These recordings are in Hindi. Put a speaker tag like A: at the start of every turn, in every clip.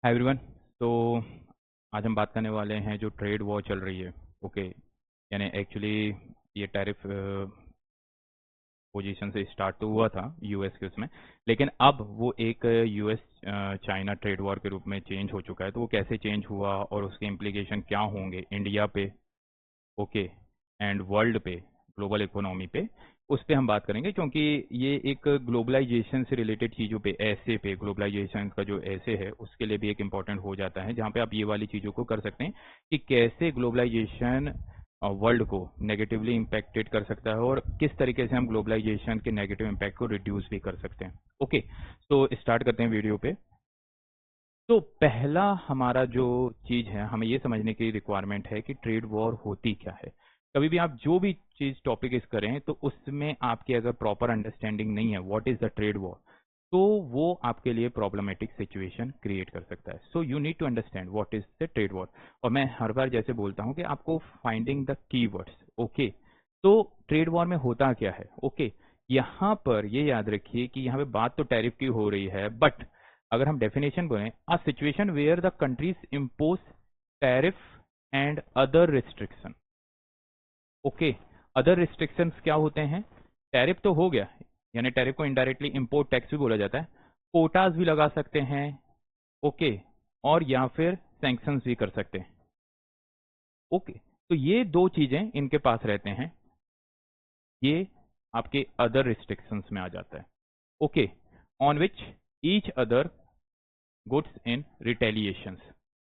A: Hi everyone. तो आज हम बात करने वाले हैं जो ट्रेड वॉर चल रही है। ओके, यानी एक्चुअली ये टैरिफ पोजीशन से स्टार्ट तो हुआ था यूएस के उसमें, लेकिन अब वो एक यूएस चाइना ट्रेड वॉर के रूप में चेंज हो चुका है। तो वो कैसे चेंज हुआ और उसके इम्प्लीकेशन क्या होंगे इंडिया पे, ओके, एंड वर्ल्ड पे, ग्लोबल इकोनॉमी पे, उस पे हम बात करेंगे। क्योंकि ये एक ग्लोबलाइजेशन से रिलेटेड चीज़ों पे, ऐसे पे, ग्लोबलाइजेशन का जो ऐसे है उसके लिए भी एक इम्पॉर्टेंट हो जाता है, जहाँ पे आप ये वाली चीज़ों को कर सकते हैं कि कैसे ग्लोबलाइजेशन वर्ल्ड को नेगेटिवली इम्पैक्टेड कर सकता है और किस तरीके से हम ग्लोबलाइजेशन के नेगेटिव इम्पैक्ट को रिड्यूस भी कर सकते हैं। ओके, तो स्टार्ट करते हैं वीडियो पे। तो पहला हमारा जो चीज़ है, हमें ये समझने की रिक्वायरमेंट है कि ट्रेड वॉर होती क्या है। कभी भी आप जो भी चीज़ टॉपिक इस करें तो उसमें आपकी अगर प्रॉपर अंडरस्टैंडिंग नहीं है what is the trade war, तो वो आपके लिए प्रॉब्लमेटिक सिचुएशन क्रिएट कर सकता है। So you need to understand what is the trade war. और मैं हर बार जैसे बोलता हूँ कि आपको फाइंडिंग द कीवर्ड्स। ओके, तो ट्रेड वॉर में होता क्या है। ओके, यहाँ पर ये याद रखिए कि यहाँ पे बात तो टैरिफ की हो रही है, बट अगर हम डेफिनेशन बोलें, a situation where the countries impose tariff and other restriction. Okay, other restrictions क्या होते हैं। टैरिफ तो हो गया, यानी टैरिफ को इनडायरेक्टली इंपोर्ट टैक्स भी बोला जाता है, कोटास भी लगा सकते हैं, ओके, और या फिर सैंक्शंस भी कर सकते हैं। ओके, तो ये दो चीजें इनके पास रहते हैं, ये आपके अदर रिस्ट्रिक्शंस में आ जाता है। Okay, on which each other goods in retaliations.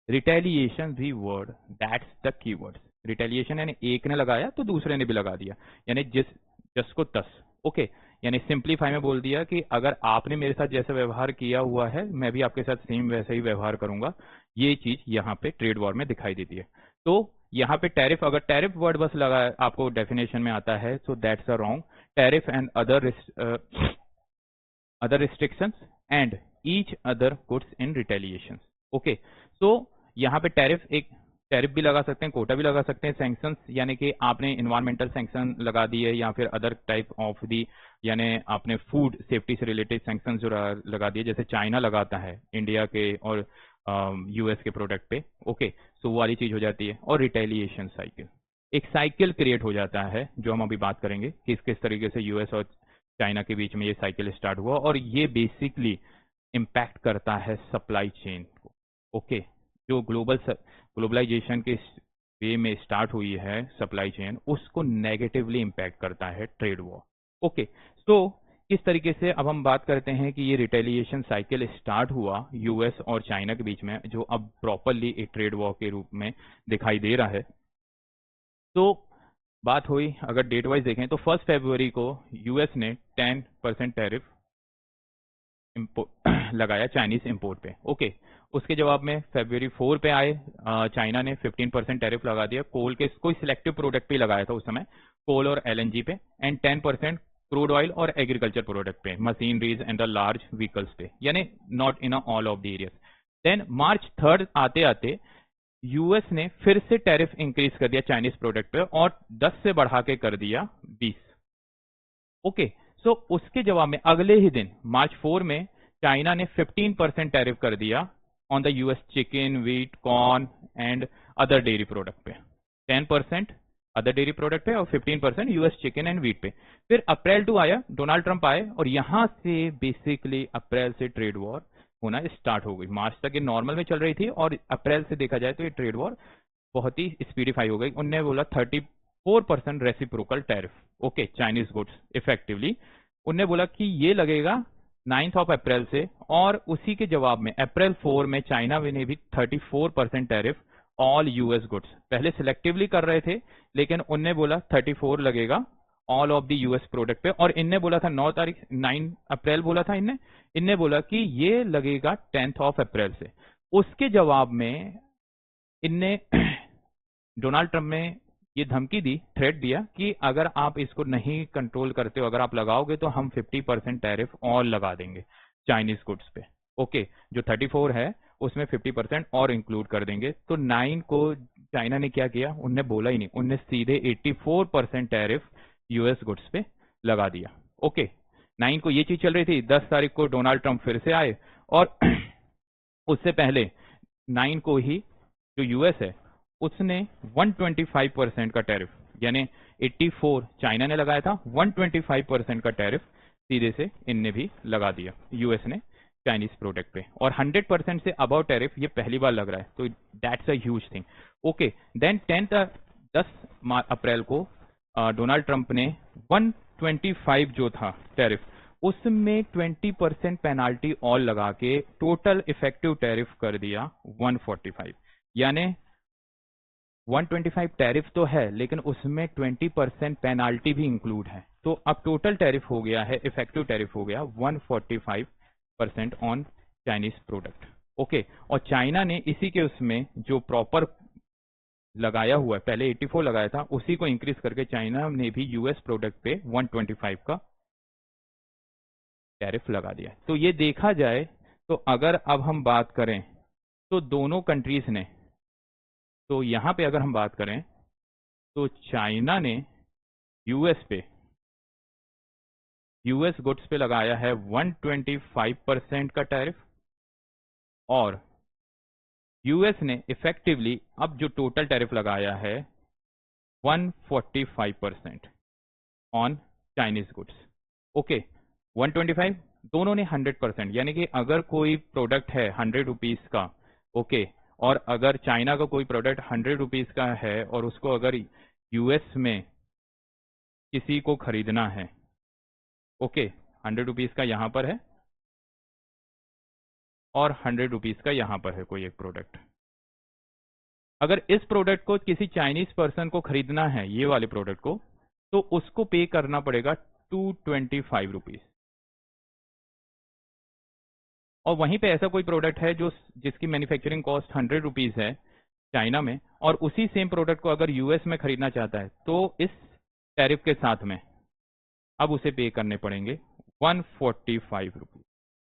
A: Retaliation भी word, that's the keyword. Retaliation यानी एक ने लगाया तो दूसरे ने भी लगा दिया, यानी जस को तस। ओके, यानी सिंप्लीफाई में बोल दिया कि अगर आपने मेरे साथ जैसा व्यवहार किया हुआ है मैं भी आपके साथ सेम वैसा ही व्यवहार करूंगा। ये चीज यहाँ पे ट्रेड वॉर में दिखाई देती है। तो यहाँ पे टैरिफ, अगर टैरिफ वर्ड बस लगा आपको डेफिनेशन में आता है, so that's a wrong. Tariff and other restrictions and each other goods in retaliations। Okay, so यहाँ पे टैरिफ भी लगा सकते हैं, कोटा भी लगा सकते हैं, सैंक्शंस यानी कि आपने इन्वायरमेंटल सैंक्शन लगा दिए या फिर अदर टाइप ऑफ दी, यानी आपने फूड सेफ्टी से रिलेटेड सैंक्शन जो लगा दिए, जैसे चाइना लगाता है इंडिया के और यूएस के प्रोडक्ट पे। ओके, सो वो वाली चीज हो जाती है। और रिटेलिएशन साइकिल, एक साइकिल क्रिएट हो जाता है जो हम अभी बात करेंगे कि किस तरीके से यूएस और चाइना के बीच में ये साइकिल स्टार्ट हुआ, और ये बेसिकली इम्पैक्ट करता है सप्लाई चेन को। ओके, जो ग्लोबलाइजेशन के वे में स्टार्ट हुई है सप्लाई चेन, उसको नेगेटिवली इम्पैक्ट करता है ट्रेड वॉर। ओके, तो इस तरीके से अब हम बात करते हैं कि ये रिटेलिएशन साइकिल स्टार्ट हुआ यूएस और चाइना के बीच में, जो अब प्रॉपरली एक ट्रेड वॉर के रूप में दिखाई दे रहा है। तो बात हुई, अगर डेट वाइज देखें तो 1 फरवरी को यूएस ने 10% टैरिफ लगाया चाइनीज इंपोर्ट पे। ओके, उसके जवाब में फरवरी 4 पे आए, चाइना ने 15% टैरिफ लगा दिया कोल के, कोई सिलेक्टिव प्रोडक्ट पे लगाया था उस समय, कोल और एलएनजी पे, एंड 10% क्रूड ऑयल और एग्रीकल्चर प्रोडक्ट पे, machineries and the large vehicles पे, यानी not in all of the areas. Then March 3 आते आते यूएस ने फिर से टैरिफ इंक्रीज कर दिया चाइनीज प्रोडक्ट पे, और 10 से बढ़ा के कर दिया 20। ओके, सो उसके जवाब में अगले ही दिन मार्च 4 में चाइना ने 15% टैरिफ कर दिया on the US chicken, wheat, corn and other dairy product पे। 10% अदर डेयरी प्रोडक्ट पे और 15% यूएस चिकन एंड व्हीट पे। फिर अप्रैल 2 आया, डोनाल्ड ट्रंप आए, और यहां से बेसिकली अप्रैल से ट्रेड वॉर होना स्टार्ट हो गई। मार्च तक ये नॉर्मल में चल रही थी, और अप्रैल से देखा जाए तो ये ट्रेड वॉर बहुत ही स्पीडिफाई हो गई। उनने बोला 34% reciprocal tariff, okay, Chinese goods effectively उनने बोला कि ये लगेगा 9 अप्रैल से, और उसी के जवाब में अप्रैल 4 में चाइना ने भी 34% टैरिफ ऑल यूएस गुड्स, पहले सिलेक्टिवली कर रहे थे लेकिन उनने बोला 34 लगेगा all of the US product पे, और इनने बोला था 9 अप्रैल बोला था इनने बोला कि ये लगेगा 10 अप्रैल से। उसके जवाब में इनने डोनाल्ड ट्रंप ने ये धमकी दी, थ्रेट दिया कि अगर आप इसको नहीं कंट्रोल करते हो, अगर आप लगाओगे तो हम 50% टैरिफ और लगा देंगे चाइनीज गुड्स पे। ओके, जो 34 है उसमें 50% और इंक्लूड कर देंगे। तो 9 को चाइना ने क्या किया, उनने बोला ही नहीं, उनने सीधे 84% टैरिफ यूएस गुड्स पे लगा दिया। ओके, 9 को ये चीज चल रही थी, 10 तारीख को डोनाल्ड ट्रंप फिर से आए, और उससे पहले 9 को ही जो यूएस है उसने 125% का टैरिफ, यानी 84 चाइना ने लगाया था, 125% का टैरिफ सीधे से इनने भी लगा दिया यूएस ने चाइनीज प्रोडक्ट पे, और 100% से अबाउ टैरिफ ये पहली बार लग रहा है, तो that's a huge thing. Okay, then 10 April को डोनाल्ड ट्रंप ने 125 जो था टैरिफ, उसमें 20% पेनाल्टी और लगा के टोटल इफेक्टिव टैरिफ कर दिया 145, यानी 125 टैरिफ तो है लेकिन उसमें 20% पेनाल्टी भी इंक्लूड है, तो अब टोटल टैरिफ हो गया है, इफेक्टिव टैरिफ हो गया 145% ऑन चाइनीज प्रोडक्ट। ओके, और चाइना ने इसी के उसमें जो प्रॉपर लगाया हुआ है, पहले 84 लगाया था, उसी को इंक्रीज करके चाइना ने भी यूएस प्रोडक्ट पे 125 का टैरिफ लगा दिया। तो ये देखा जाए तो अगर अब हम बात करें तो दोनों कंट्रीज ने, तो यहां पे अगर हम बात करें तो चाइना ने यूएस गुड्स पे लगाया है 125% का टैरिफ, और यूएस ने इफेक्टिवली अब जो टोटल टैरिफ लगाया है 145% ऑन चाइनीज गुड्स। ओके, 125, दोनों ने 100%, यानी कि अगर कोई प्रोडक्ट है 100 रुपीज का, ओके, और अगर चाइना का कोई प्रोडक्ट 100 रुपीज का है और उसको अगर यूएस में किसी को खरीदना है, ओके, 100 रुपीज का यहां पर है और 100 रुपीज का यहां पर है कोई एक प्रोडक्ट, अगर इस प्रोडक्ट को किसी चाइनीज पर्सन को खरीदना है, ये वाले प्रोडक्ट को, तो उसको पे करना पड़ेगा 225 रुपीज। और वहीं पे ऐसा कोई प्रोडक्ट है जो जिसकी मैन्युफैक्चरिंग कॉस्ट 100 रुपीज है चाइना में, और उसी सेम प्रोडक्ट को अगर यूएस में खरीदना चाहता है, तो इस टैरिफ के साथ में अब उसे पे करने पड़ेंगे 145 रुपीज,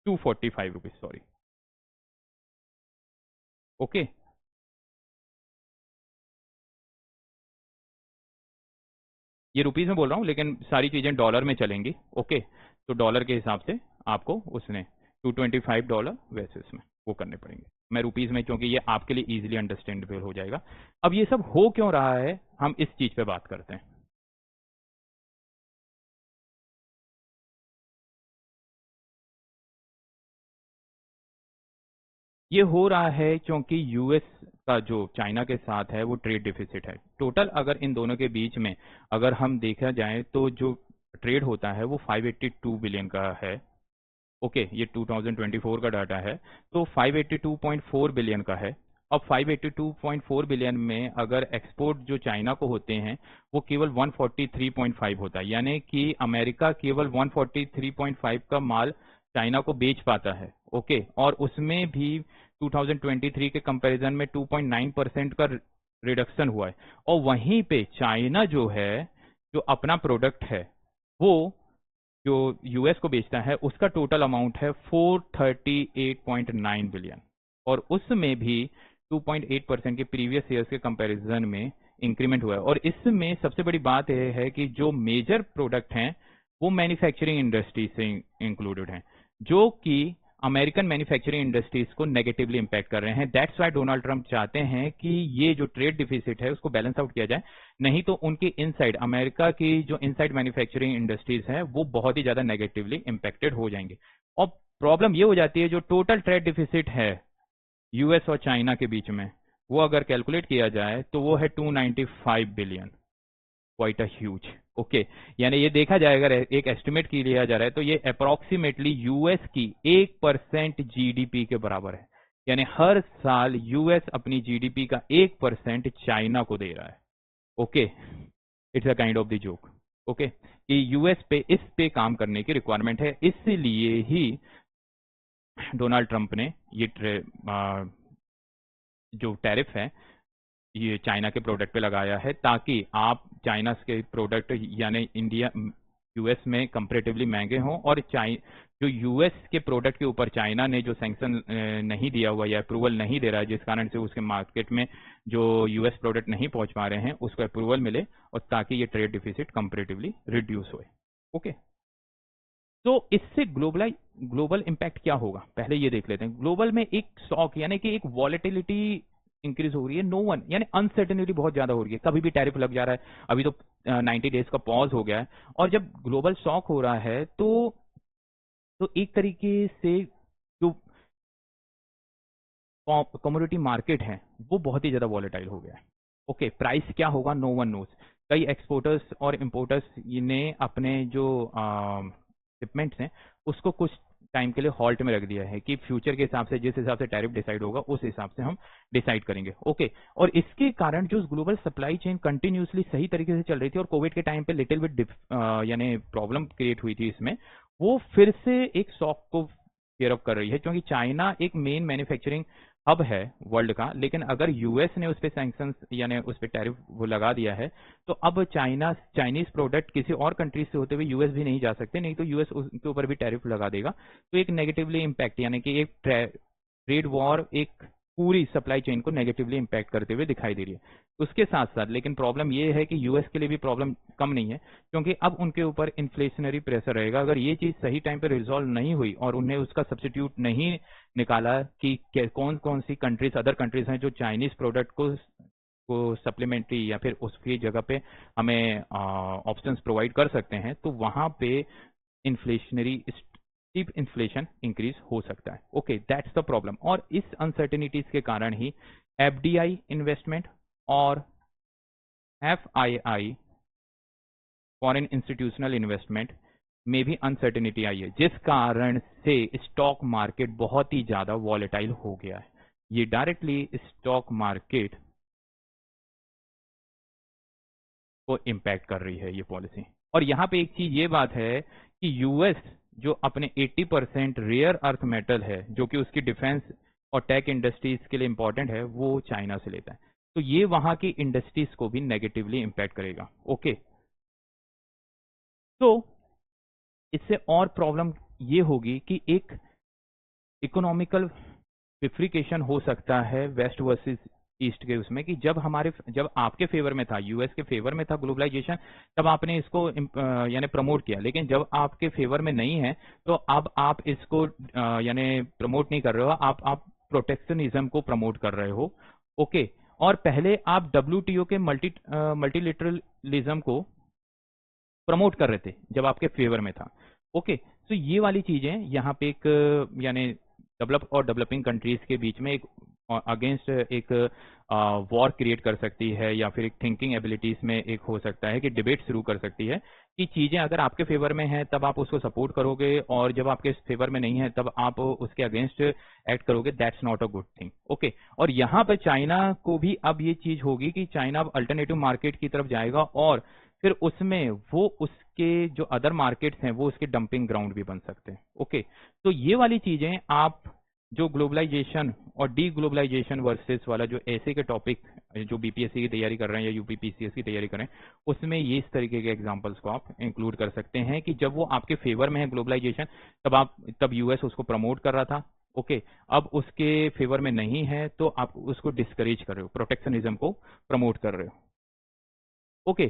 A: 245 रुपीज, सॉरी। ओके, ये रुपीज में बोल रहा हूं लेकिन सारी चीजें डॉलर में चलेंगी। ओके, तो डॉलर के हिसाब से आपको उसने $225 वैसे उसमें वो करने पड़ेंगे, मैं रुपीज में, क्योंकि ये आपके लिए इजीली अंडरस्टैंडेबल हो जाएगा। अब ये सब हो क्यों रहा है, हम इस चीज पे बात करते हैं। ये हो रहा है क्योंकि यूएस का जो चाइना के साथ है वो ट्रेड डिफिसिट है। टोटल अगर इन दोनों के बीच में अगर हम देखा जाए तो जो ट्रेड होता है वो 582 बिलियन का है। ओके, ये 2024 का डाटा है, तो 582.4 बिलियन का है। अब 582.4 बिलियन में अगर एक्सपोर्ट जो चाइना को होते हैं वो केवल 143.5 होता है, यानी कि अमेरिका केवल 143.5 का माल चाइना को बेच पाता है। ओके, और उसमें भी 2023 के कंपैरिजन में 2.9% का रिडक्शन हुआ है, और वहीं पे चाइना जो है, जो अपना प्रोडक्ट है वो जो यूएस को बेचता है उसका टोटल अमाउंट है 438.9 बिलियन, और उसमें भी 2.8% के प्रीवियस ईयर्स के कंपैरिजन में इंक्रीमेंट हुआ है। और इसमें सबसे बड़ी बात यह है कि जो मेजर प्रोडक्ट हैं वो मैन्युफैक्चरिंग इंडस्ट्री से इंक्लूडेड हैं, जो कि अमेरिकन मैन्युफैक्चरिंग इंडस्ट्रीज को नेगेटिवली इंपैक्ट कर रहे हैं। दैट्स वाई डोनाल्ड ट्रंप चाहते हैं कि ये जो ट्रेड डिफिसिट है उसको बैलेंस आउट किया जाए, नहीं तो उनके इनसाइड, अमेरिका की जो इनसाइड मैन्युफैक्चरिंग इंडस्ट्रीज है वो बहुत ही ज्यादा नेगेटिवली इंपैक्टेड हो जाएंगे। और प्रॉब्लम ये हो जाती है, जो टोटल ट्रेड डिफिसिट है यूएस और चाइना के बीच में, वो अगर कैलकुलेट किया जाए तो वो है 295 billion, quite a huge. Okay, यानी ये देखा जाए, अगर एक एस्टिमेट की लिया जा रहा है तो ये अप्रोक्सीमेटली यूएस की 1% जीडीपी के बराबर है, यानी हर साल यूएस अपनी जीडीपी का 1% चाइना को दे रहा है। Okay, it's a kind of the joke. Okay, कि यूएस पे इस पे काम करने की रिक्वायरमेंट है, इसलिए ही डोनाल्ड ट्रंप ने ये जो टैरिफ है ये चाइना के प्रोडक्ट पे लगाया है, ताकि आप चाइना के प्रोडक्ट यानी इंडिया यूएस में कंपेरेटिवली महंगे हों, और जो यूएस के प्रोडक्ट के ऊपर चाइना ने जो सैंक्शन नहीं दिया हुआ या अप्रूवल नहीं दे रहा है, जिस कारण से उसके मार्केट में जो यूएस प्रोडक्ट नहीं पहुंच पा रहे हैं उसको अप्रूवल मिले, और ताकि ये ट्रेड डिफिसिट कंपेरेटिवली रिड्यूस होए। ओके। तो इससे ग्लोबल इम्पैक्ट क्या होगा, पहले ये देख लेते हैं। ग्लोबल में एक शॉक यानी कि एक वॉलेटिलिटी इंक्रीज हो रही है, नो वन यानी अनसर्टेनिटी बहुत ज्यादा हो रही है, कभी भी टैरिफ लग जा रहा है। अभी तो 90 डेज का पॉज हो गया है, और जब ग्लोबल शॉक हो रहा है तो एक तरीके से जो कमोडिटी मार्केट है वो बहुत ही ज्यादा वॉलेटाइल हो गया है। ओके, प्राइस क्या होगा नो वन नोज। कई एक्सपोर्टर्स और इंपोर्टर्स ने अपने जो शिपमेंट्स हैं उसको कुछ टाइम के लिए हॉल्ट में रख दिया है कि फ्यूचर के हिसाब से जिस हिसाब से टैरिफ डिसाइड होगा उस हिसाब से हम डिसाइड करेंगे। ओके, और इसके कारण जो ग्लोबल सप्लाई चेन कंटिन्यूसली सही तरीके से चल रही थी, और कोविड के टाइम पे लिटिल बिट यानी प्रॉब्लम क्रिएट हुई थी इसमें, वो फिर से एक शॉक को केयर अप कर रही है, क्योंकि चाइना एक मेन मैन्युफैक्चरिंग हब है वर्ल्ड का। लेकिन अगर यूएस ने उस पर सैंक्शंस यानी उस पर टैरिफ वो लगा दिया है, तो अब चाइनीज प्रोडक्ट किसी और कंट्री से होते हुए यूएस भी नहीं जा सकते, नहीं तो यूएस उनके ऊपर भी टैरिफ लगा देगा। तो एक नेगेटिवली इम्पैक्ट यानी कि एक ट्रेड वॉर एक पूरी सप्लाई चेन को नेगेटिवली इम्पैक्ट करते हुए दिखाई दे रही है। उसके साथ साथ लेकिन प्रॉब्लम ये है कि यूएस के लिए भी प्रॉब्लम कम नहीं है, क्योंकि अब उनके ऊपर इन्फ्लेशनरी प्रेशर रहेगा। अगर ये चीज सही टाइम पे रिजॉल्व नहीं हुई और उन्हें उसका सब्सिट्यूट नहीं निकाला कि कौन कौन सी कंट्रीज, अदर कंट्रीज हैं जो चाइनीज प्रोडक्ट को सप्लीमेंट्री या फिर उसकी जगह पे हमें ऑप्शंस प्रोवाइड कर सकते हैं, तो वहां पे इन्फ्लेशनरी स्टीप इन्फ्लेशन इंक्रीज हो सकता है। Okay, that's the problem. और इस अनसर्टेनिटीज के कारण ही एफडीआई इन्वेस्टमेंट और एफआईआई फॉरेन इंस्टीट्यूशनल इन्वेस्टमेंट में भी अनसर्टेनिटी आई है, जिस कारण से स्टॉक मार्केट बहुत ही ज्यादा वॉलेटाइल हो गया है। ये डायरेक्टली स्टॉक मार्केट को इम्पैक्ट कर रही है ये पॉलिसी। और यहां पे एक चीज ये बात है कि यूएस जो अपने 80% रेयर अर्थ मेटल है जो कि उसकी डिफेंस और टेक इंडस्ट्रीज के लिए इंपॉर्टेंट है, वो चाइना से लेता है। तो ये वहां की इंडस्ट्रीज को भी नेगेटिवली इम्पैक्ट करेगा। ओके, तो इससे और प्रॉब्लम ये होगी कि एक इकोनॉमिकल बिफ्रिकेशन हो सकता है वेस्ट वर्सेस ईस्ट के उसमें, कि जब आपके फेवर में था, यूएस के फेवर में था ग्लोबलाइजेशन, तब आपने इसको यानी प्रमोट किया। लेकिन जब आपके फेवर में नहीं है तो अब आप इसको यानी प्रमोट नहीं कर रहे हो, आप प्रोटेक्शनिज्म को प्रमोट कर रहे हो। ओके, और पहले आप डब्ल्यूटीओ के मल्टीलिटरलिज्म को प्रमोट कर रहे थे जब आपके फेवर में था। ओके, तो ये वाली चीजें यहाँ पे एक यानी डेवलप और डेवलपिंग कंट्रीज के बीच में एक अगेंस्ट एक वॉर क्रिएट कर सकती है, या फिर एक थिंकिंग एबिलिटीज में एक हो सकता है कि डिबेट शुरू कर सकती है कि चीजें अगर आपके फेवर में है तब आप उसको सपोर्ट करोगे, और जब आपके फेवर में नहीं है तब आप उसके अगेंस्ट एक्ट करोगे। That's not a good thing. Okay, और यहाँ पर चाइना को भी अब ये चीज होगी कि चाइना अब अल्टरनेटिव मार्केट की तरफ जाएगा, और फिर उसमें वो उसके जो अदर मार्केट्स हैं वो उसके डंपिंग ग्राउंड भी बन सकते हैं। ओके, तो ये वाली चीजें आप जो ग्लोबलाइजेशन और डी ग्लोबलाइजेशन वर्सेस वाला जो ऐसे के टॉपिक जो बीपीएससी की तैयारी कर रहे हैं या यूपीपीसीएस की तैयारी कर रहे हैं, उसमें ये इस तरीके के एग्जांपल्स को आप इंक्लूड कर सकते हैं कि जब वो आपके फेवर में है ग्लोबलाइजेशन, तब यूएस उसको प्रमोट कर रहा था। ओके, अब उसके फेवर में नहीं है तो आप उसको डिस्करेज कर रहे हो, प्रोटेक्शनिज्म को प्रमोट कर रहे हो। ओके,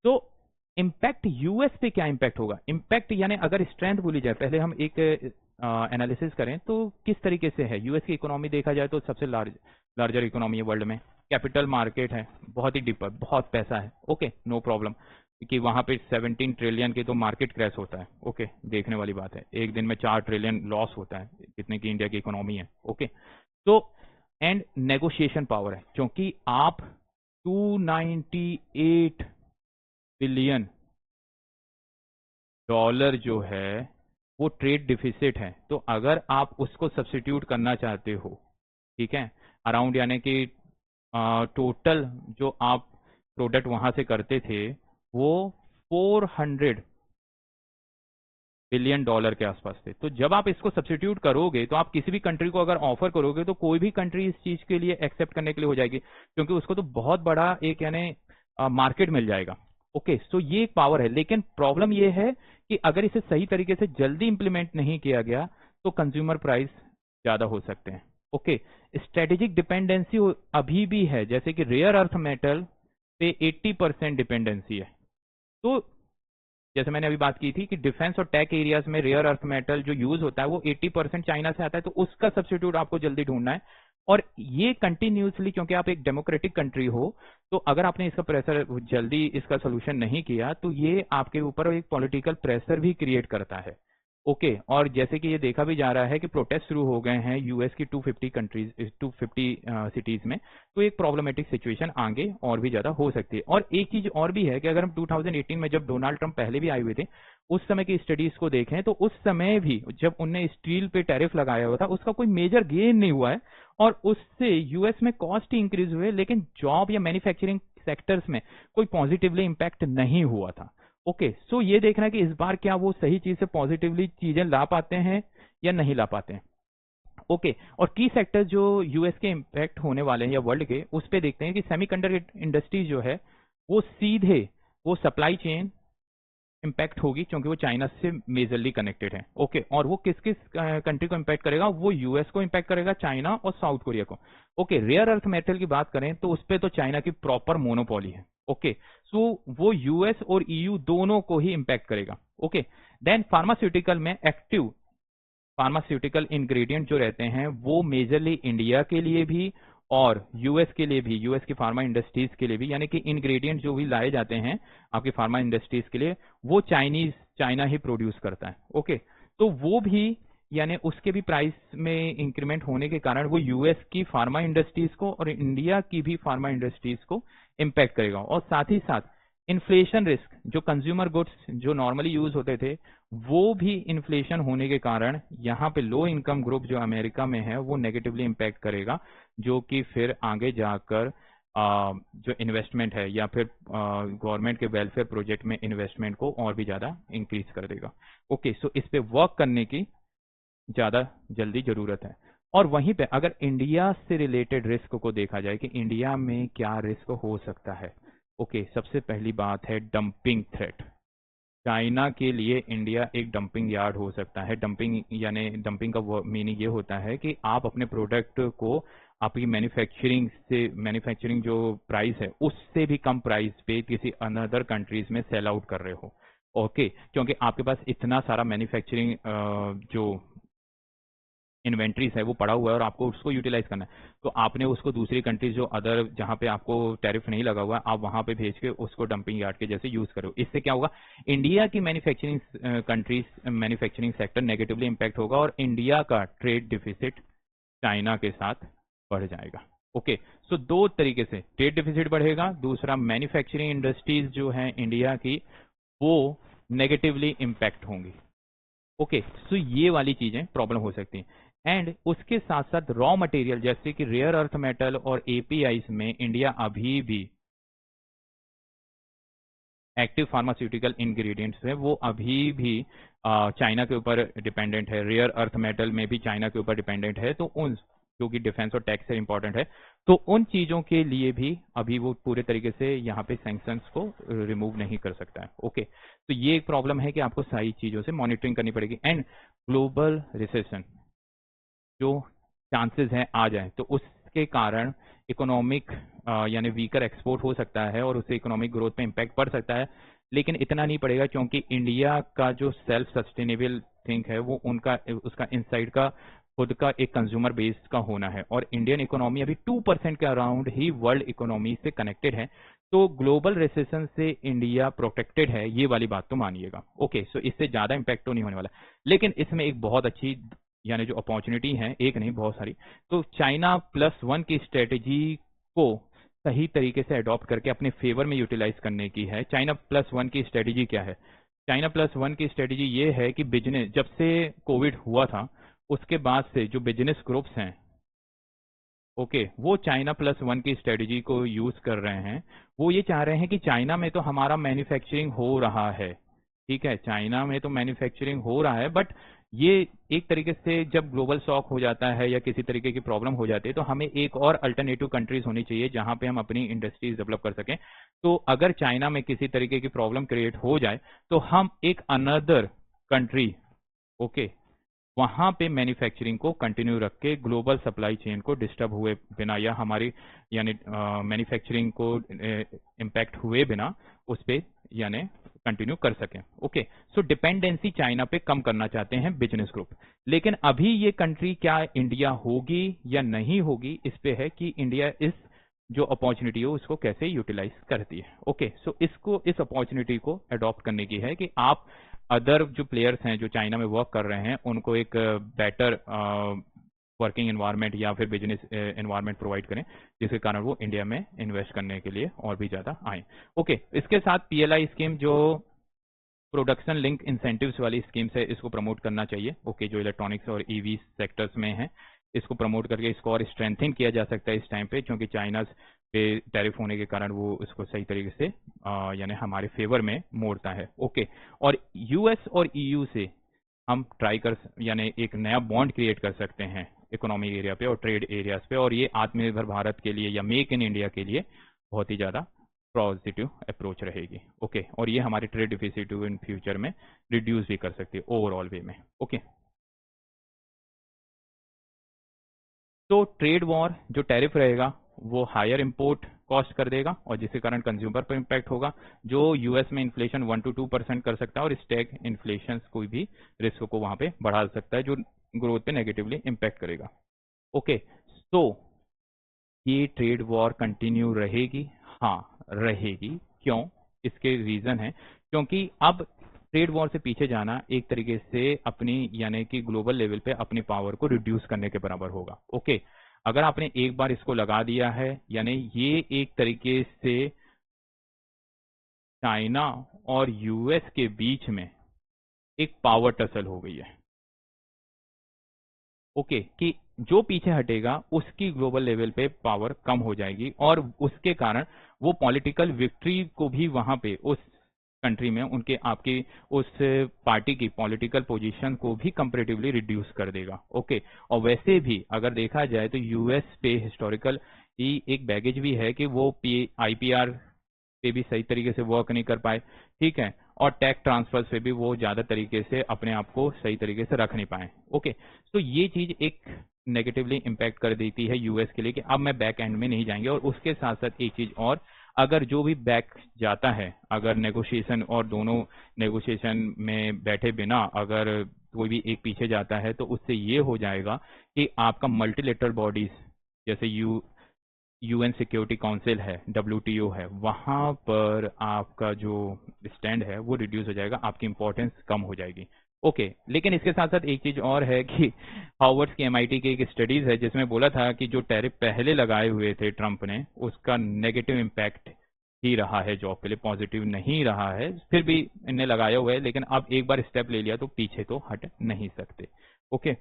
A: तो इम्पैक्ट यूएस पे क्या इम्पैक्ट होगा, इम्पैक्ट यानी अगर स्ट्रेंथ बोली जाए, पहले हम एक एनालिसिस करें तो किस तरीके से है यूएस की इकोनॉमी। देखा जाए तो सबसे लार्जर इकोनॉमी है वर्ल्ड में, कैपिटल मार्केट है, बहुत ही डीपर, बहुत पैसा है। ओके, नो प्रॉब्लम, क्योंकि वहां पे 17 ट्रिलियन की तो मार्केट क्रैश होता है। ओके, देखने वाली बात है, एक दिन में 4 ट्रिलियन लॉस होता है, जितने की इंडिया की इकोनॉमी है। ओके, तो एंड नेगोशिएशन पावर है, क्योंकि आप 298 बिलियन डॉलर जो है वो ट्रेड डिफिसिट है। तो अगर आप उसको सब्सिट्यूट करना चाहते हो, ठीक है, अराउंड यानी कि टोटल जो आप प्रोडक्ट वहां से करते थे वो 400 बिलियन डॉलर के आसपास थे। तो जब आप इसको सब्सिट्यूट करोगे तो आप किसी भी कंट्री को अगर ऑफर करोगे तो कोई भी कंट्री इस चीज के लिए एक्सेप्ट करने के लिए हो जाएगी, क्योंकि उसको तो बहुत बड़ा एक यानी मार्केट मिल जाएगा। ओके, सो ये एक पावर है। लेकिन प्रॉब्लम ये है कि अगर इसे सही तरीके से जल्दी इंप्लीमेंट नहीं किया गया तो कंज्यूमर प्राइस ज्यादा हो सकते हैं। ओके, स्ट्रेटेजिक डिपेंडेंसी अभी भी है, जैसे कि रेयर अर्थ मेटल पे 80% डिपेंडेंसी है। तो जैसे मैंने अभी बात की थी कि डिफेंस और टेक एरियाज में रेयर अर्थ मेटल जो यूज होता है वो 80% चाइना से आता है, तो उसका सब्स्टिट्यूट आपको जल्दी ढूंढना है। और ये कंटिन्यूसली, क्योंकि आप एक डेमोक्रेटिक कंट्री हो, तो अगर आपने इसका प्रेशर जल्दी इसका सोल्यूशन नहीं किया तो ये आपके ऊपर एक पॉलिटिकल प्रेशर भी क्रिएट करता है। ओके, और जैसे कि ये देखा भी जा रहा है कि प्रोटेस्ट शुरू हो गए हैं यूएस की 250 कंट्रीज, 250 सिटीज में, तो एक प्रॉब्लमेटिक सिचुएशन आगे और भी ज्यादा हो सकती है। और एक चीज और भी है कि अगर हम 2018 में जब डोनाल्ड ट्रंप पहले भी आए हुए थे, उस समय की स्टडीज को देखें तो उस समय भी जब उनने स्टील पे टैरिफ लगाया हुआ था उसका कोई मेजर गेन नहीं हुआ है, और उससे यूएस में कॉस्ट ही इंक्रीज हुए, लेकिन जॉब या मैन्युफैक्चरिंग सेक्टर्स में कोई पॉजिटिवली इंपैक्ट नहीं हुआ था। ओके, सो ये देखना है कि इस बार क्या वो सही चीज से पॉजिटिवली चीजें ला पाते हैं या नहीं ला पाते हैं। ओके, और की सेक्टर जो यूएस के इंपैक्ट होने वाले हैं या वर्ल्ड के, उस पे देखते हैं कि सेमीकंडक्टर इंडस्ट्री जो है वो सीधे वो सप्लाई चेन इंपैक्ट होगी, क्योंकि वो चाइना से मेजरली कनेक्टेड है। ओके, और वो किस किस कंट्री को इंपैक्ट करेगा? वो यूएस को इंपैक्ट करेगा, चाइना और साउथ कोरिया को। ओके, रेयर अर्थ मेटल की बात करें तो उस पे तो चाइना की प्रॉपर मोनोपोली है। ओके, सो वो यूएस और ईयू दोनों को ही इंपैक्ट करेगा। ओके, देन फार्मास्यूटिकल में एक्टिव फार्मास्यूटिकल इंग्रेडिएंट जो रहते हैं वो मेजरली इंडिया के लिए भी और यूएस के लिए भी, यूएस की फार्मा इंडस्ट्रीज के लिए भी, यानी कि इंग्रेडिएंट जो भी लाए जाते हैं आपकी फार्मा इंडस्ट्रीज के लिए, वो चाइना ही प्रोड्यूस करता है। ओके, तो वो भी, यानी उसके भी प्राइस में इंक्रीमेंट होने के कारण वो यूएस की फार्मा इंडस्ट्रीज को और इंडिया की भी फार्मा इंडस्ट्रीज को इंपैक्ट करेगा। और साथ ही साथ इन्फ्लेशन रिस्क, जो कंज्यूमर गुड्स जो नॉर्मली यूज होते थे, वो भी इन्फ्लेशन होने के कारण यहाँ पे लो इनकम ग्रुप जो अमेरिका में है वो नेगेटिवली इंपैक्ट करेगा, जो कि फिर आगे जाकर जो इन्वेस्टमेंट है या फिर गवर्नमेंट के वेलफेयर प्रोजेक्ट में इन्वेस्टमेंट को और भी ज्यादा इंक्रीज कर देगा। ओके, सो इस पे वर्क करने की ज्यादा जल्दी जरूरत है। और वहीं पे अगर इंडिया से रिलेटेड रिस्क को देखा जाए कि इंडिया में क्या रिस्क हो सकता है। ओके, सबसे पहली बात है डंपिंग थ्रेट। चाइना के लिए इंडिया एक डंपिंग यार्ड हो सकता है। डंपिंग यानी डंपिंग का मीनिंग ये होता है कि आप अपने प्रोडक्ट को आपकी मैन्युफैक्चरिंग जो प्राइस है उससे भी कम प्राइस पे किसी अनदर कंट्रीज में सेल आउट कर रहे हो। ओके, क्योंकि आपके पास इतना सारा मैन्युफैक्चरिंग जो इन्वेंट्रीज है वो पड़ा हुआ है और आपको उसको यूटिलाइज करना है, तो आपने उसको दूसरी कंट्रीज जो अदर जहां पे आपको टैरिफ नहीं लगा हुआ, आप वहां पे भेज के उसको डंपिंग यार्ड के जैसे यूज करो। इससे क्या होगा? इंडिया की मैन्युफैक्चरिंग सेक्टर नेगेटिवली इंपैक्ट होगा और इंडिया का ट्रेड डिफिसिट चाइना के साथ बढ़ जाएगा। ओके, सो दो तरीके से ट्रेड डिफिसिट बढ़ेगा, दूसरा मैन्युफैक्चरिंग इंडस्ट्रीज जो है इंडिया की वो नेगेटिवली इंपैक्ट होंगी। ओके, सो ये वाली चीजें प्रॉब्लम हो सकती हैं। एंड उसके साथ साथ रॉ मटेरियल जैसे कि रेयर अर्थ मेटल और एपीआईज में इंडिया अभी भी एक्टिव फार्मास्यूटिकल इंग्रेडिएंट्स है वो अभी भी चाइना के ऊपर डिपेंडेंट है। रेयर अर्थ मेटल में भी चाइना के ऊपर डिपेंडेंट है, तो उन जो कि डिफेंस और टैक्स से इंपॉर्टेंट है, तो उन चीजों के लिए भी अभी वो पूरे तरीके से यहाँ पे सैंक्शंस को रिमूव नहीं कर सकता है। ओके, तो ये एक प्रॉब्लम है कि आपको सारी चीजों से मॉनिटरिंग करनी पड़ेगी। एंड ग्लोबल रिसेशन जो चांसेस हैं आ जाए तो उसके कारण इकोनॉमिक यानी वीकर एक्सपोर्ट हो सकता है और उससे इकोनॉमिक ग्रोथ पे इम्पैक्ट पड़ सकता है, लेकिन इतना नहीं पड़ेगा क्योंकि इंडिया का जो सेल्फ सस्टेनेबल थिंक है वो उसका इनसाइड का खुद का एक कंज्यूमर बेस का होना है, और इंडियन इकोनॉमी अभी 2% के अराउंड ही वर्ल्ड इकोनॉमी से कनेक्टेड है, तो ग्लोबल रिसेशन से इंडिया प्रोटेक्टेड है, ये वाली बात तो मानिएगा। ओके, सो इससे ज्यादा इंपैक्ट तो नहीं होने वाला, लेकिन इसमें एक बहुत अच्छी यानी जो अपॉर्चुनिटी है, एक नहीं बहुत सारी, तो चाइना +1 की स्ट्रेटेजी को सही तरीके से अडॉप्ट करके अपने फेवर में यूटिलाइज करने की है। चाइना +1 की स्ट्रेटेजी क्या है? चाइना +1 की स्ट्रेटेजी ये है कि बिजनेस, जब से कोविड हुआ था उसके बाद से जो बिजनेस ग्रुप्स हैं, ओके, वो चाइना +1 की स्ट्रेटेजी को यूज कर रहे हैं। वो ये चाह रहे हैं कि चाइना में तो हमारा मैन्युफैक्चरिंग हो रहा है, ठीक है, चाइना में तो मैन्युफैक्चरिंग हो रहा है, बट ये एक तरीके से जब ग्लोबल शॉक हो जाता है या किसी तरीके की प्रॉब्लम हो जाती है तो हमें एक और अल्टरनेटिव कंट्रीज होनी चाहिए जहां पे हम अपनी इंडस्ट्रीज डेवलप कर सकें। तो अगर चाइना में किसी तरीके की प्रॉब्लम क्रिएट हो जाए तो हम एक अनदर कंट्री, ओके, वहां पे मैन्युफैक्चरिंग को कंटिन्यू रख के ग्लोबल सप्लाई चेन को डिस्टर्ब हुए बिना या हमारी यानी मैन्युफैक्चरिंग को इम्पैक्ट हुए बिना उस पे यानी कंटिन्यू कर सकें। ओके, सो डिपेंडेंसी चाइना पे कम करना चाहते हैं बिजनेस ग्रुप। लेकिन अभी ये कंट्री क्या इंडिया होगी या नहीं होगी, इस पे है कि इंडिया इस जो अपॉर्चुनिटी हो उसको कैसे यूटिलाइज करती है। ओके, सो इसको इस अपॉर्चुनिटी को अडॉप्ट करने की है कि आप अदर जो प्लेयर्स हैं जो चाइना में वर्क कर रहे हैं उनको एक बेटर वर्किंग एनवायरनमेंट या फिर बिजनेस एनवायरनमेंट प्रोवाइड करें, जिसके कारण वो इंडिया में इन्वेस्ट करने के लिए और भी ज़्यादा आए। ओके, इसके साथ पीएलआई स्कीम जो प्रोडक्शन लिंक इंसेंटिव्स वाली स्कीम्स है इसको प्रमोट करना चाहिए। ओके, जो इलेक्ट्रॉनिक्स और ईवी सेक्टर्स में है इसको प्रमोट करके इसको और स्ट्रेंथन किया जा सकता है इस टाइम पे, क्योंकि चाइना पे टैरिफ होने के कारण वो इसको सही तरीके से यानी हमारे फेवर में मोड़ता है। ओके, और यूएस और ईयू से हम ट्राई कर यानी एक नया बॉन्ड क्रिएट कर सकते हैं इकोनॉमिक एरिया पे और ट्रेड एरियाज पे, और ये आत्मनिर्भर भारत के लिए या मेक इन इंडिया के लिए बहुत ही ज़्यादा पॉजिटिव अप्रोच रहेगी। ओके, और ये हमारे ट्रेड डिफिसिट इन फ्यूचर में रिड्यूस भी कर सकती है ओवरऑल वे में। ओके, तो ट्रेड वॉर जो टैरिफ रहेगा वो हायर इंपोर्ट कॉस्ट कर देगा और जिसके कारण कंज्यूमर पर इंपैक्ट होगा, जो यूएस में इन्फ्लेशन 1 to 2% कर सकता है और स्टैग इन्फ्लेशन कोई भी रिस्क को वहां पे बढ़ा सकता है जो ग्रोथ पे नेगेटिवली इंपैक्ट करेगा। ओके, तो ये ट्रेड वॉर कंटिन्यू रहेगी? हाँ रहेगी। क्यों? इसके रीजन है क्योंकि अब ट्रेड वॉर से पीछे जाना एक तरीके से अपनी यानी कि ग्लोबल लेवल पे अपनी पावर को रिड्यूस करने के बराबर होगा। ओके, अगर आपने एक बार इसको लगा दिया है यानी ये एक तरीके से चाइना और यूएस के बीच में एक पावर टसल हो गई है। ओके, कि जो पीछे हटेगा उसकी ग्लोबल लेवल पे पावर कम हो जाएगी और उसके कारण वो पॉलिटिकल विक्ट्री को भी वहां पे उस कंट्री में उनके आपकी उस पार्टी की पॉलिटिकल पोजीशन को भी कंपेरेटिवली रिड्यूस कर देगा। ओके, और वैसे भी अगर देखा जाए तो यूएस पे हिस्टोरिकल ही एक बैगेज भी है कि वो आईपीआर पे भी सही तरीके से वर्क नहीं कर पाए, ठीक है, और टेक ट्रांसफर पे भी वो ज्यादा तरीके से अपने आप को सही तरीके से रख नहीं पाए। ओके, तो ये चीज एक नेगेटिवली इंपैक्ट कर देती है यूएस के लिए कि अब मैं बैक एंड में नहीं जाएंगे। और उसके साथ साथ एक चीज और, अगर जो भी बैक जाता है, अगर नेगोशिएशन और दोनों नेगोशिएशन में बैठे बिना अगर कोई भी एक पीछे जाता है तो उससे ये हो जाएगा कि आपका मल्टीलेटरल बॉडीज जैसे यूएन सिक्योरिटी काउंसिल है, डब्ल्यूटीओ है, वहां पर आपका जो स्टैंड है वो रिड्यूस हो जाएगा, आपकी इंपॉर्टेंस कम हो जाएगी। ओके, लेकिन इसके साथ साथ एक चीज और है कि हार्वर्ड की एमआईटी की एक स्टडीज है जिसमें बोला था कि जो टैरिफ पहले लगाए हुए थे ट्रंप ने उसका नेगेटिव इम्पैक्ट ही रहा है जॉब के लिए, पॉजिटिव नहीं रहा है। फिर भी इन्हें लगाया हुआ है, लेकिन अब एक बार स्टेप ले लिया तो पीछे तो हट नहीं सकते। ओके,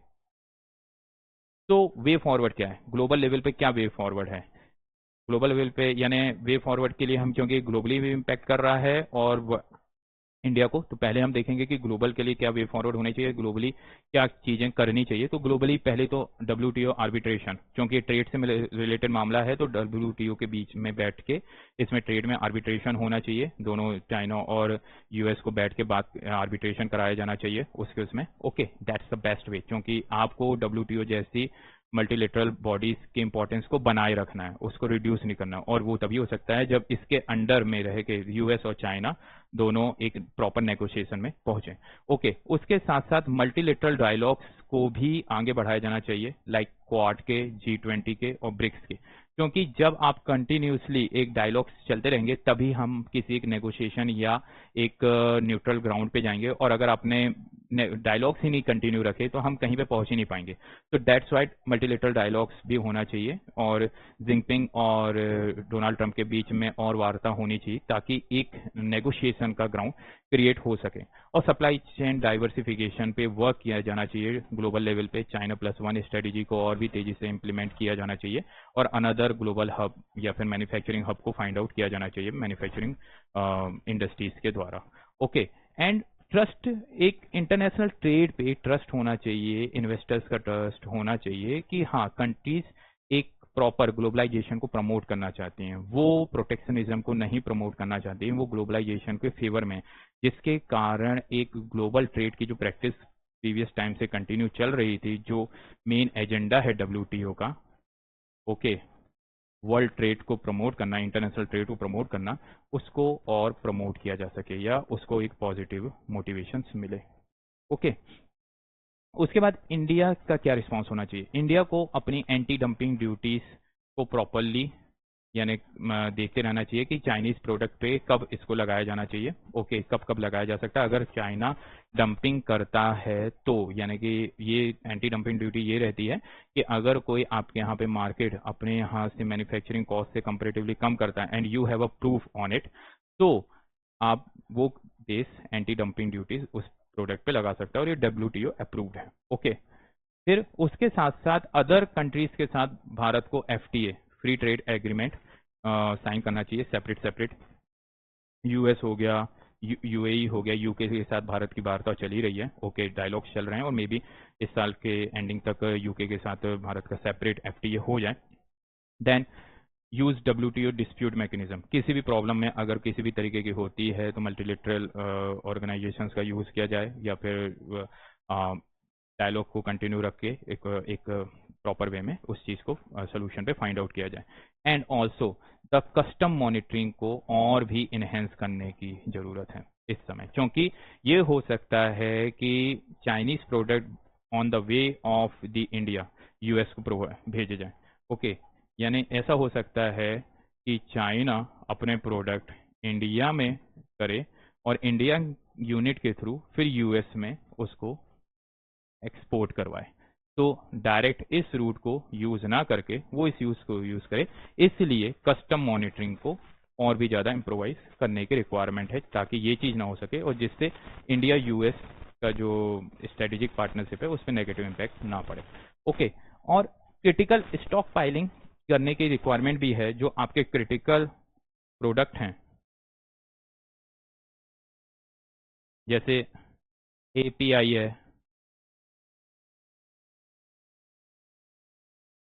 A: तो वे फॉरवर्ड क्या है, ग्लोबल लेवल पे क्या वे फॉरवर्ड है? ग्लोबल लेवल पे यानी वे फॉरवर्ड के लिए हम क्योंकि ग्लोबली भी इम्पैक्ट कर रहा है और इंडिया को, तो पहले हम देखेंगे कि ग्लोबल के लिए क्या वे फॉरवर्ड होने चाहिए, ग्लोबली क्या चीजें करनी चाहिए। तो ग्लोबली पहले तो डब्ल्यूटीओ आर्बिट्रेशन, क्योंकि ट्रेड से रिलेटेड मामला है तो डब्ल्यूटीओ के बीच में बैठ के इसमें ट्रेड में आर्बिट्रेशन होना चाहिए, दोनों चाइना और यूएस को बैठ के बात आर्बिट्रेशन कराया जाना चाहिए उसके उसमें। Okay, that's the best way, क्योंकि आपको डब्ल्यूटीओ जैसी मल्टीलेटरल बॉडीज के इंपॉर्टेंस को बनाए रखना है, उसको रिड्यूस नहीं करना, और वो तभी हो सकता है जब इसके अंडर में रह के यूएस और चाइना दोनों एक प्रॉपर नेगोशिएशन में पहुंचे। ओके, उसके साथ साथ मल्टीलेटरल डायलॉग्स को भी आगे बढ़ाया जाना चाहिए, लाइक क्वाड के, G20 के और ब्रिक्स के, क्योंकि जब आप कंटिन्यूसली एक डायलॉग्स चलते रहेंगे तभी हम किसी एक नेगोशिएशन या एक न्यूट्रल ग्राउंड पे जाएंगे, और अगर आपने डायलॉग्स ही नहीं कंटिन्यू रखे तो हम कहीं पे पहुंच ही नहीं पाएंगे। तो दैट्स वाइट मल्टीलेटरल डायलॉग्स भी होना चाहिए और जिनपिंग और डोनाल्ड ट्रंप के बीच में और वार्ता होनी चाहिए ताकि एक नेगोशिएशन का ग्राउंड क्रिएट हो सके। और सप्लाई चेन डाइवर्सिफिकेशन पे वर्क किया जाना चाहिए ग्लोबल लेवल पे, चाइना +1 स्ट्रेटेजी को और भी तेजी से इंप्लीमेंट किया जाना चाहिए और अनदर ग्लोबल हब या फिर मैन्युफैक्चरिंग हब को फाइंड आउट किया जाना चाहिए मैन्युफैक्चरिंग इंडस्ट्रीज के द्वारा। ओके, एंड ट्रस्ट, एक इंटरनेशनल ट्रेड पे ट्रस्ट होना चाहिए, इन्वेस्टर्स का ट्रस्ट होना चाहिए कि हाँ कंट्रीज एक प्रॉपर ग्लोबलाइजेशन को प्रमोट करना चाहती हैं, वो प्रोटेक्शनिज्म को नहीं प्रमोट करना चाहती हैं, वो ग्लोबलाइजेशन के फेवर में, जिसके कारण एक ग्लोबल ट्रेड की जो प्रैक्टिस प्रीवियस टाइम से कंटिन्यू चल रही थी, जो मेन एजेंडा है डब्ल्यूटीओ का। ओके, वर्ल्ड ट्रेड को प्रमोट करना, इंटरनेशनल ट्रेड को प्रमोट करना, उसको और प्रमोट किया जा सके या उसको एक पॉजिटिव मोटिवेशंस मिले। ओके, उसके बाद इंडिया का क्या रिस्पांस होना चाहिए? इंडिया को अपनी एंटी डंपिंग ड्यूटीज को प्रॉपरली यानी देखते रहना चाहिए कि चाइनीज प्रोडक्ट पे कब इसको लगाया जाना चाहिए। ओके, कब कब लगाया जा सकता है अगर चाइना डंपिंग करता है तो, यानी कि ये एंटी डंपिंग ड्यूटी ये रहती है कि अगर कोई आपके यहाँ पे मार्केट अपने यहाँ से मैन्युफैक्चरिंग कॉस्ट से कंपेरेटिवली कम करता है and you have a proof on it, तो आप वो देश एंटी डंपिंग ड्यूटीज उस प्रोडक्ट पे लगा सकता है और ये WTO अप्रूव्ड है। ओके, फिर उसके साथ साथ अदर कंट्रीज के साथ भारत को FTA free trade agreement sign करना चाहिए, सेपरेट सेपरेट। US हो गया, UAE हो गया, UK के साथ भारत की वार्ता चल ही रही है। ओके, डायलॉग्स चल रहे हैं और मे बी इस साल के एंडिंग तक UK के साथ भारत का सेपरेट FTA हो जाए। Then use WTO dispute mechanism, किसी भी प्रॉब्लम में अगर किसी भी तरीके की होती है तो मल्टीलेटरल ऑर्गेनाइजेशंस का यूज किया जाए या फिर डायलॉग को कंटिन्यू रख के एक प्रॉपर वे में उस चीज़ को सोल्यूशन पे फाइंड आउट किया जाए। And also the custom monitoring को और भी इनहेंस करने की ज़रूरत है इस समय, क्योंकि ये हो सकता है कि Chinese product on the way of the India US को भेजे जाए। ओके, यानी ऐसा हो सकता है कि चाइना अपने प्रोडक्ट इंडिया में करे और इंडिया यूनिट के थ्रू फिर US में उसको एक्सपोर्ट करवाए। तो डायरेक्ट इस रूट को यूज ना करके वो इस यूज को यूज करे, इसलिए कस्टम मॉनिटरिंग को और भी ज़्यादा इम्प्रोवाइज करने की रिक्वायरमेंट है ताकि ये चीज़ ना हो सके और जिससे इंडिया US का जो स्ट्रेटेजिक पार्टनरशिप है उस पर नेगेटिव इम्पैक्ट ना पड़े। ओके, और क्रिटिकल स्टॉक फाइलिंग करने की रिक्वायरमेंट भी है। जो आपके क्रिटिकल प्रोडक्ट हैं जैसे API है,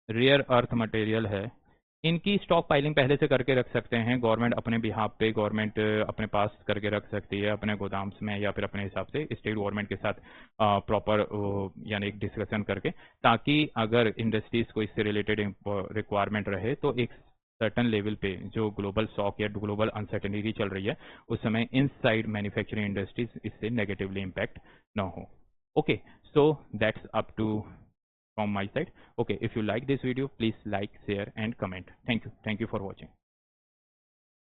A: रेयर अर्थ मटेरियल है, इनकी स्टॉक फाइलिंग पहले से करके रख सकते हैं गवर्नमेंट अपने बिहाफ पे, गवर्नमेंट अपने पास करके रख सकती है अपने गोदाम्स में या फिर अपने हिसाब से स्टेट गवर्नमेंट के साथ प्रॉपर यानी एक डिस्कशन करके, ताकि अगर इंडस्ट्रीज को इससे रिलेटेड रिक्वायरमेंट रहे तो एक सर्टन लेवल पे जो ग्लोबल शॉक या ग्लोबल अनसर्टेनिटी चल रही है उस समय इन साइड मैन्युफैक्चरिंग इंडस्ट्रीज इससे नेगेटिवली इम्पैक्ट ना हो। Okay, so that's up to from my side. Okay, if you like this video, please like, share and comment. Thank you for watching.